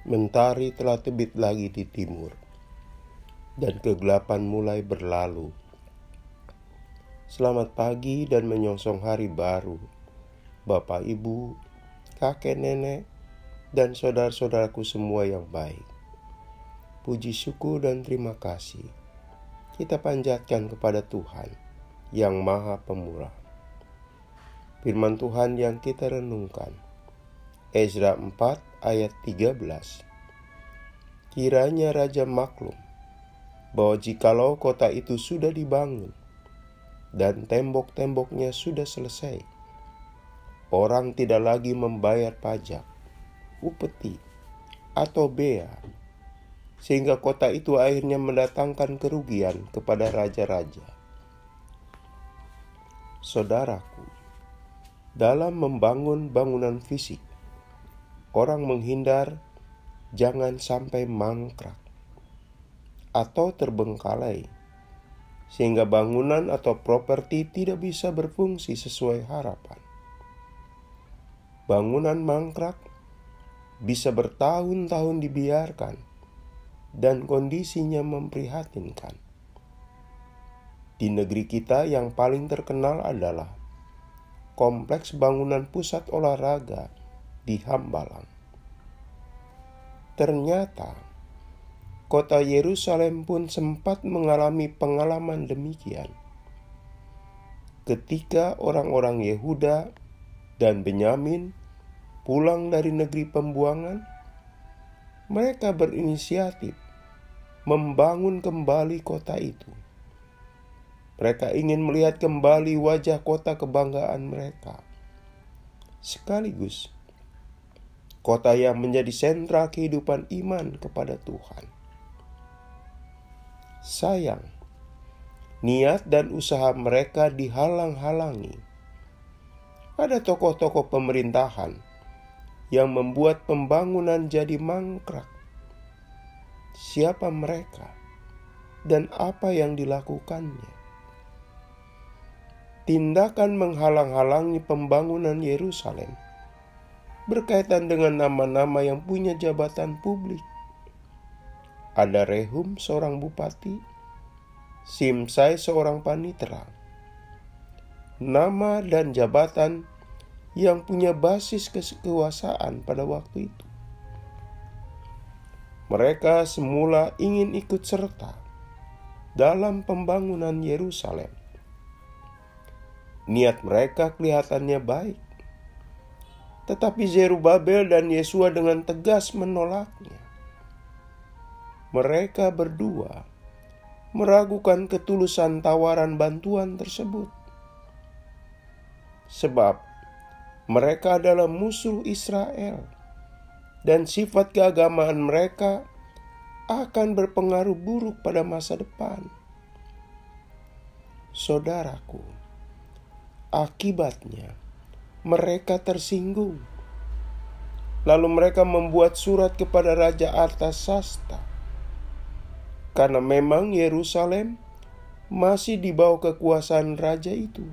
Mentari telah terbit lagi di timur, dan kegelapan mulai berlalu. Selamat pagi dan menyongsong hari baru, Bapak Ibu, kakek nenek, dan saudara-saudaraku semua yang baik. Puji syukur dan terima kasih kita panjatkan kepada Tuhan yang Maha Pemurah. Firman Tuhan yang kita renungkan, Ezra 4 ayat 13. Kiranya Raja maklum bahwa jikalau kota itu sudah dibangun dan tembok-temboknya sudah selesai, orang tidak lagi membayar pajak, upeti, atau bea, sehingga kota itu akhirnya mendatangkan kerugian kepada raja-raja. Saudaraku, dalam membangun bangunan fisik, orang menghindar jangan sampai mangkrak atau terbengkalai, sehingga bangunan atau properti tidak bisa berfungsi sesuai harapan. Bangunan mangkrak bisa bertahun-tahun dibiarkan dan kondisinya memprihatinkan. Di negeri kita yang paling terkenal adalah kompleks bangunan pusat olahraga di Hambalang. Ternyata kota Yerusalem pun sempat mengalami pengalaman demikian. Ketika orang-orang Yehuda dan Benyamin pulang dari negeri pembuangan, mereka berinisiatif membangun kembali kota itu. Mereka ingin melihat kembali wajah kota kebanggaan mereka, sekaligus kota yang menjadi sentra kehidupan iman kepada Tuhan. Sayang, niat dan usaha mereka dihalang-halangi. Ada tokoh-tokoh pemerintahan yang membuat pembangunan jadi mangkrak. Siapa mereka dan apa yang dilakukannya? Tindakan menghalang-halangi pembangunan Yerusalem berkaitan dengan nama-nama yang punya jabatan publik. Ada Rehum, seorang bupati, Simsai, seorang panitera. Nama dan jabatan yang punya basis kekuasaan pada waktu itu. Mereka semula ingin ikut serta dalam pembangunan Yerusalem. Niat mereka kelihatannya baik, tetapi Zerubabel dan Yesua dengan tegas menolaknya. Mereka berdua meragukan ketulusan tawaran bantuan tersebut, sebab mereka adalah musuh Israel dan sifat keagamaan mereka akan berpengaruh buruk pada masa depan. Saudaraku, akibatnya mereka tersinggung. Lalu mereka membuat surat kepada Raja Artasasta, karena memang Yerusalem masih di bawah kekuasaan raja itu.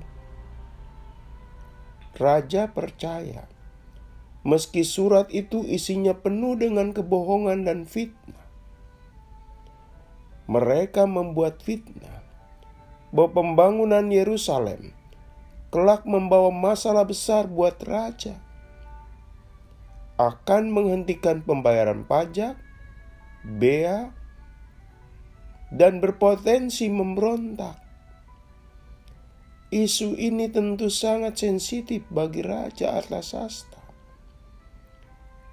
Raja percaya, meski surat itu isinya penuh dengan kebohongan dan fitnah. Mereka membuat fitnah bahwa pembangunan Yerusalem kelak membawa masalah besar buat raja, akan menghentikan pembayaran pajak, bea, dan berpotensi memberontak. Isu ini tentu sangat sensitif bagi Raja Artasasta.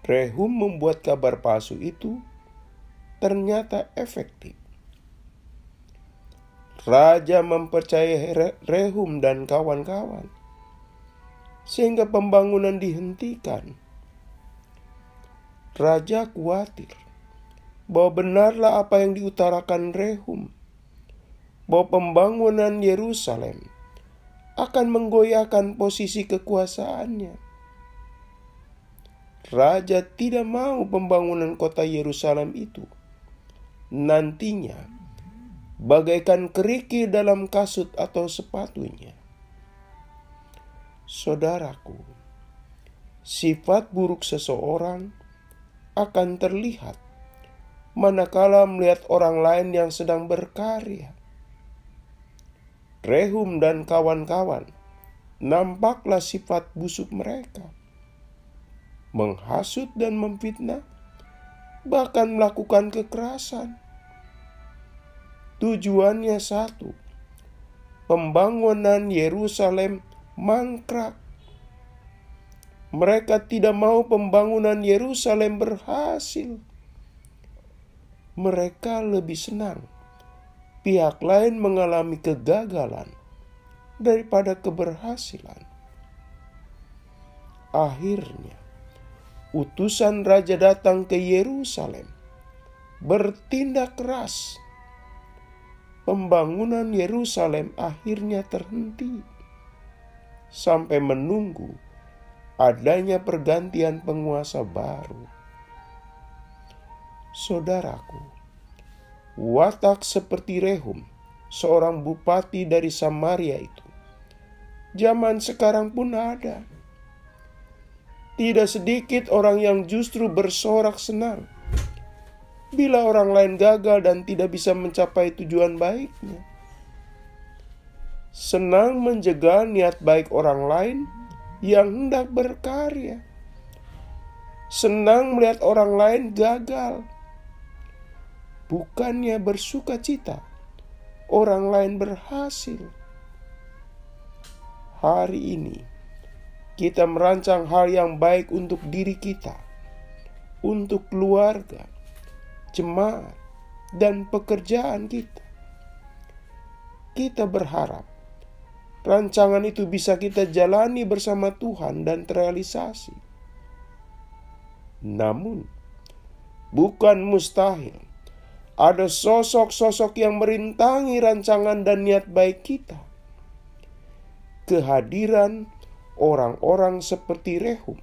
Rehum membuat kabar palsu itu ternyata efektif. Raja mempercayai Rehum dan kawan-kawan, sehingga pembangunan dihentikan. Raja khawatir bahwa benarlah apa yang diutarakan Rehum, bahwa pembangunan Yerusalem akan menggoyahkan posisi kekuasaannya. Raja tidak mau pembangunan kota Yerusalem itu nantinya bagaikan kerikil dalam kasut atau sepatunya. Saudaraku, sifat buruk seseorang akan terlihat manakala melihat orang lain yang sedang berkarya. Rehum dan kawan-kawan, nampaklah sifat busuk mereka: menghasut dan memfitnah, bahkan melakukan kekerasan. Tujuannya satu: pembangunan Yerusalem mangkrak. Mereka tidak mau pembangunan Yerusalem berhasil. Mereka lebih senang pihak lain mengalami kegagalan daripada keberhasilan. Akhirnya, utusan raja datang ke Yerusalem, bertindak keras. Pembangunan Yerusalem akhirnya terhenti sampai menunggu adanya pergantian penguasa baru. Saudaraku, watak seperti Rehum, seorang bupati dari Samaria itu, zaman sekarang pun ada. Tidak sedikit orang yang justru bersorak senang bila orang lain gagal dan tidak bisa mencapai tujuan baiknya. Senang menjegal niat baik orang lain yang hendak berkarya. Senang melihat orang lain gagal. Bukannya bersuka cita orang lain berhasil. Hari ini kita merancang hal yang baik untuk diri kita, untuk keluarga, jemaat, dan pekerjaan kita. Kita berharap rancangan itu bisa kita jalani bersama Tuhan dan terrealisasi. Namun, bukan mustahil ada sosok-sosok yang merintangi rancangan dan niat baik kita. Kehadiran orang-orang seperti Rehum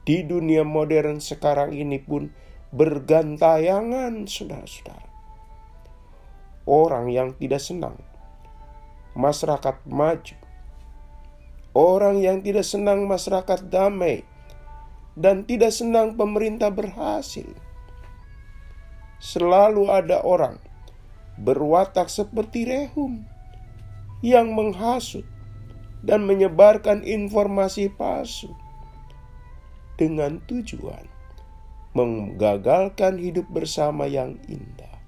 di dunia modern sekarang ini pun bergantayangan, saudara-saudara. Orang yang tidak senang masyarakat maju, orang yang tidak senang masyarakat damai, dan tidak senang pemerintah berhasil. Selalu ada orang berwatak seperti Rehum yang menghasut dan menyebarkan informasi palsu dengan tujuan menggagalkan hidup bersama yang indah.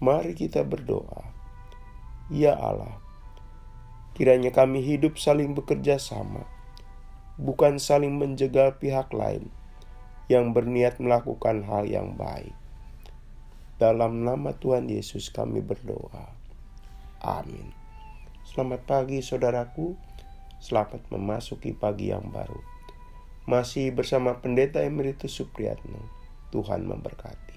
Mari kita berdoa. Ya Allah, kiranya kami hidup saling bekerja sama, bukan saling menjegal pihak lain yang berniat melakukan hal yang baik. Dalam nama Tuhan Yesus kami berdoa. Amin. Selamat pagi saudaraku, selamat memasuki pagi yang baru. Masih bersama Pendeta Emeritus Supriyatno. Tuhan memberkati.